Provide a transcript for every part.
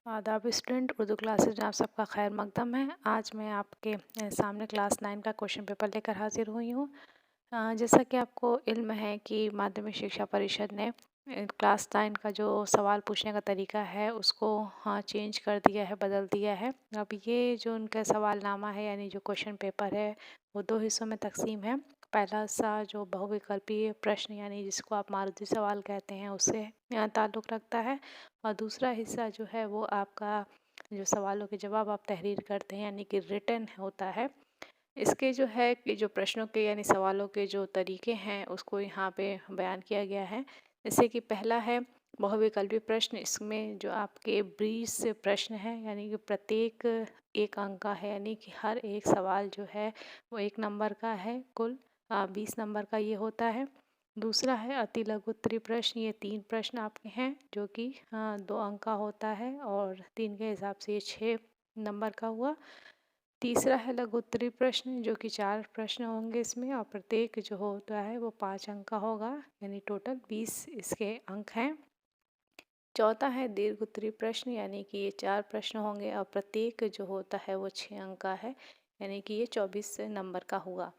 आदाब student, Urdu classes में आप सबका खैर मकदम है। आज मैं आपके सामने क्लास 9 का क्वेश्चन पेपर लेकर हाजिर हुई हूँ। जैसा कि आपको इल्म है कि माध्यमिक शिक्षा परिषद ने क्लास 9 का जो सवाल पूछने का तरीका है उसको चेंज कर दिया है, बदल दिया है। अब ये जो उनका सवालनामा है यानी जो क्वेश्चन पेपर है वो दो हिस्सों में तकसीम है। पहला हिस्सा जो बहुविकल्पीय प्रश्न यानी जिसको आप मारुति सवाल कहते हैं उससे ताल्लुक़ रखता है, और दूसरा हिस्सा जो है वो आपका जो सवालों के जवाब आप तहरीर करते हैं यानी कि रिटन होता है। इसके जो है कि जो प्रश्नों के यानी सवालों के जो तरीके हैं उसको यहाँ पे बयान किया गया है। जैसे कि पहला है बहुविकल्पी प्रश्न। इसमें जो आपके 20 प्रश्न हैं यानी कि प्रत्येक एक अंक का है, यानी कि हर एक सवाल जो है वो 1 नंबर का है। कुल 20 नंबर का ये होता है। दूसरा है अति लघु उत्तरीय प्रश्न। ये 3 प्रश्न आपके हैं जो कि 2 अंक का होता है और 3 के हिसाब से ये 6 नंबर का हुआ। तीसरा है लघु उत्तरीय प्रश्न जो कि 4 प्रश्न होंगे इसमें, और प्रत्येक जो होता है वो 5 अंक का होगा, यानी टोटल 20 इसके अंक हैं। चौथा है दीर्घ उत्तरीय प्रश्न, यानी कि ये 4 प्रश्न होंगे और प्रत्येक जो होता है वो 6 अंक का है, यानी कि ये 24 नंबर का हुआ।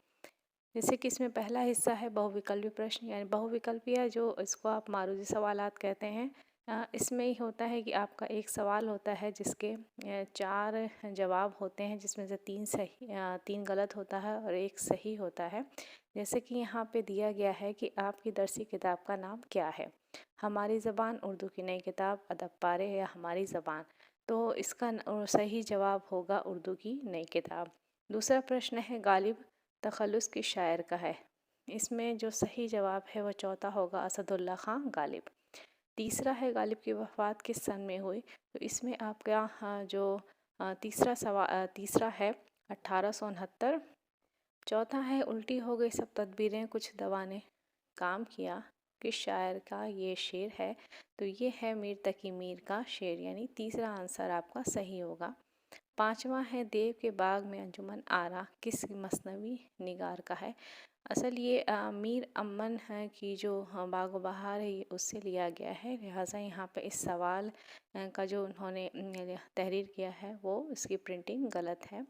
जैसे कि इसमें पहला हिस्सा है बहुविकल्पी प्रश्न, यानी बहुविकल्पीय जो इसको आप मारुति सवालात कहते हैं। इसमें ही होता है कि आपका एक सवाल होता है जिसके 4 जवाब होते हैं, जिसमें से 3 गलत होता है और 1 सही होता है। जैसे कि यहाँ पे दिया गया है कि आपकी दरसी किताब का नाम क्या है। हमारी ज़बान, उर्दू की नई किताब, अदब पारे या हमारी ज़बान। तो इसका सही जवाब होगा उर्दू की नई किताब। दूसरा प्रश्न है गालिब तखल्लुस किस शायर का है। इसमें जो सही जवाब है वो चौथा होगा असदुल्ला खां गालिब। तीसरा है गालिब की वफ़ात किस सन में हुई। तो इसमें आपका तीसरा है 1869। चौथा है उल्टी हो गई सब तदबीरें कुछ दवा ने काम किया, किस शायर का ये शेर है। तो ये है मीर तकी मीर का शेर, यानी तीसरा आंसर आपका सही होगा। पांचवा है देव के बाग में अंजुमन आरा किस मसनवी निगार का है। असल ये मीर अमन है कि जो बाग बहार है ये उससे लिया गया है, लिहाजा यहाँ पे इस सवाल का जो उन्होंने तहरीर किया है वो इसकी प्रिंटिंग गलत है।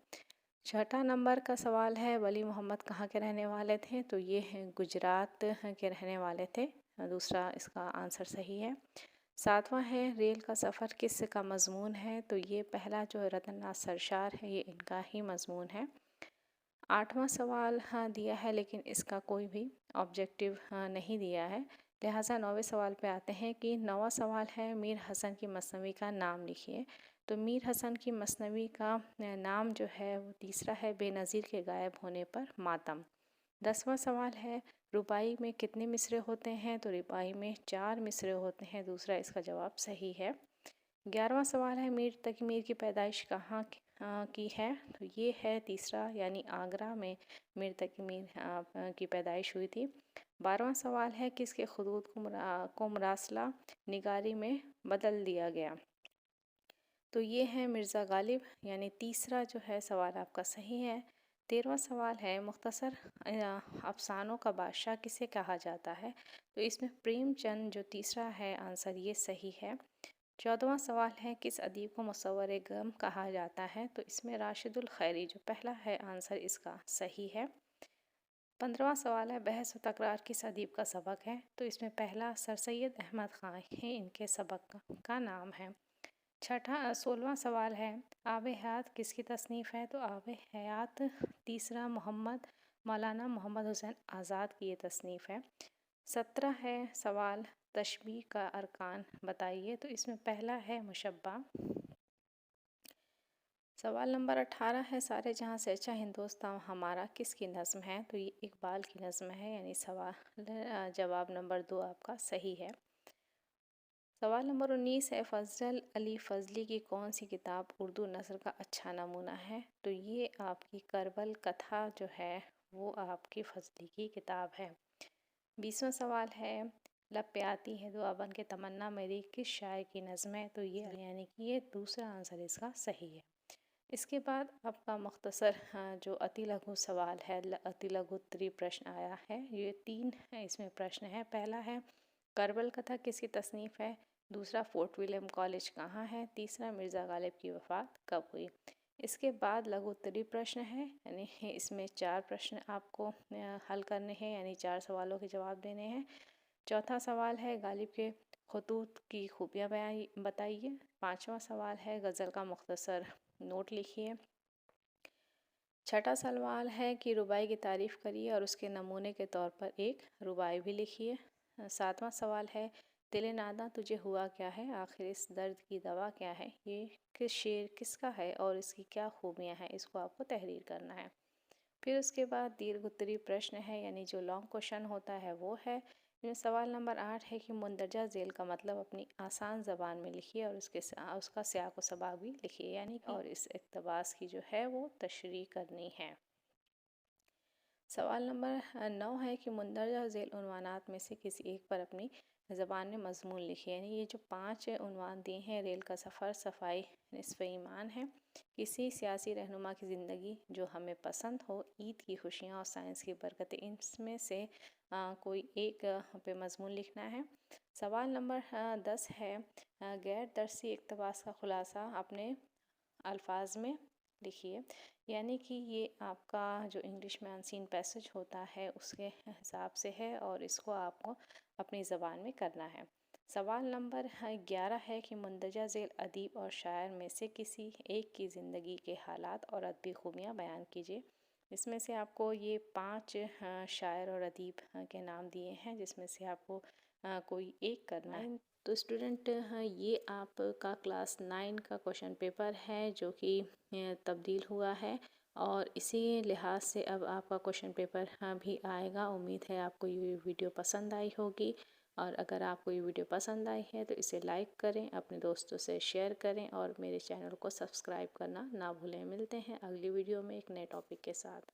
छठा नंबर का सवाल है वली मोहम्मद कहाँ के रहने वाले थे। तो ये हैं गुजरात के रहने वाले थे, दूसरा इसका आंसर सही है। सातवां है रेल का सफ़र किस का मजमून है। तो ये पहला जो है रतननाथ सरशार है, ये इनका ही मजमून है। आठवां सवाल दिया है लेकिन इसका कोई भी ऑब्जेक्टिव नहीं दिया है, लिहाजा 9वें सवाल पे आते हैं कि 9वां सवाल है मीर हसन की मसनवी का नाम लिखिए। तो मीर हसन की मसनवी का नाम जो है वो तीसरा है बेनज़ीर के गायब होने पर मातम। 10वां सवाल है रुबाई में कितने मिसरे होते हैं। तो रुबाई में 4 मिसरे होते हैं, दूसरा इसका जवाब सही है। 11वां सवाल है मीर तकी मीर की पैदाइश कहाँ की है। तो ये है तीसरा, यानी आगरा में मीर तकी मीर की पैदाइश हुई थी। 12वां सवाल है किसके खुदूत को मुरासला निगारी में बदल दिया गया। तो ये है मिर्ज़ा गालिब, यानी तीसरा जो है सवाल आपका सही है। 13वां सवाल है मुख्तसर अफसानों का बादशाह किसे कहा जाता है। तो इसमें प्रेमचंद जो तीसरा है आंसर ये सही है। 14वां सवाल है किस अदीब को मुसव्वरे गम कहा जाता है। तो इसमें राशिदुल खैरी जो पहला है आंसर इसका सही है। 15वां सवाल है बहस व तकरार किस अदीब का सबक है। तो इसमें पहला सर सैयद अहमद ख़ान है, इनके सबक का नाम है। 16वां सवाल है आब हयात किसकी तसनीफ़ है। तो आब हयात तीसरा मौलाना मोहम्मद हुसैन आज़ाद की ये तसनीफ़ है। 17 है सवाल तशबीह का अरकान बताइए। तो इसमें पहला है मुशब्बा। सवाल नंबर 18 है सारे जहाँ से अच्छा हिंदुस्तान हमारा किसकी नज़्म है। तो ये इकबाल की नज़्म है, यानी सवाल जवाब नंबर 2 आपका सही है। सवाल नंबर 19 है फ़ज़ल अली फ़ज़ली की कौन सी किताब उर्दू नस्र का अच्छा नमूना है। तो ये आपकी करबल कथा जो है वो आपकी फ़ज़ली की किताब है। 20वां सवाल है लब पे आती है दुआ बन के तमन्ना मेरी किस शायर की नज़्म है। तो ये यानी कि ये दूसरा आंसर इसका सही है। इसके बाद आपका मुख्तसर जो अति लघु सवाल है, अति लघु उत्तरीय प्रश्न आया है। ये 3 है इसमें प्रश्न है। पहला है करबल कथा किसकी तसनीफ़ है। दूसरा फोर्ट विलियम कॉलेज कहाँ है, तीसरा मिर्ज़ा गालिब की वफ़ात कब हुई। इसके बाद लघु उत्तरीय प्रश्न है, यानी इसमें 4 प्रश्न आपको हल करने हैं, यानी 4 सवालों के जवाब देने हैं। चौथा सवाल है गालिब के खतूत की खूबियाँ बताइए। पांचवा सवाल है गज़ल का मुख्तसर नोट लिखिए। छठा सवाल है कि रुबाई की तारीफ़ करिए और उसके नमूने के तौर पर एक रुबाई भी लिखिए। सातवां सवाल है दिल नादा तुझे हुआ क्या है, आखिर इस दर्द की दवा क्या है। ये किस शेर किसका है और इसकी क्या खूबियाँ हैं, इसको आपको तहरीर करना है। फिर उसके बाद दीर्घ उत्तरीय प्रश्न है, यानी जो लॉन्ग क्वेश्चन होता है वो है। इसमें सवाल नंबर 8 है कि मुंदरजा झेल का मतलब अपनी आसान ज़बान में लिखिए और उसका सियाक व सबाक भी लिखिए, यानी और इस इक़्तिबास की जो है वो तशरीह करनी है। सवाल नंबर 9 है कि मुंदरजा झेल उन्वानात में से किसी एक पर अपनी ज़बान में मजमून लिखिए, यानी ये जो 5 उन्वान दिए हैं, रेल का सफ़र, सफाई, निस्फ़ ईमान है, किसी सियासी रहनुमा की ज़िंदगी जो हमें पसंद हो, ईद की खुशियाँ और साइंस की बरकतें, इनमें से कोई एक पे मजमून लिखना है। सवाल नंबर 10 है गैर दरसी इक़्तिबास का ख़ुलासा अपने अल्फाज में लिखिए, यानी कि ये आपका जो इंग्लिश में अनसीन पैसेज होता है उसके हिसाब से है और इसको आपको अपनी ज़बान में करना है। सवाल नंबर 11 है कि मुंदरजा झेल अदीब और शायर में से किसी एक की ज़िंदगी के हालात और अदबी खूबियाँ बयान कीजिए। इसमें से आपको ये 5 शायर और अदीब के नाम दिए हैं, जिसमें से आपको कोई एक करना है। तो स्टूडेंट ये आपका क्लास 9 का क्वेश्चन पेपर है जो कि तब्दील हुआ है और इसी लिहाज से अब आपका क्वेश्चन पेपर भी आएगा। उम्मीद है आपको ये वीडियो पसंद आई होगी और अगर आपको ये वीडियो पसंद आई है तो इसे लाइक करें, अपने दोस्तों से शेयर करें और मेरे चैनल को सब्सक्राइब करना ना भूलें। मिलते हैं अगली वीडियो में एक नए टॉपिक के साथ।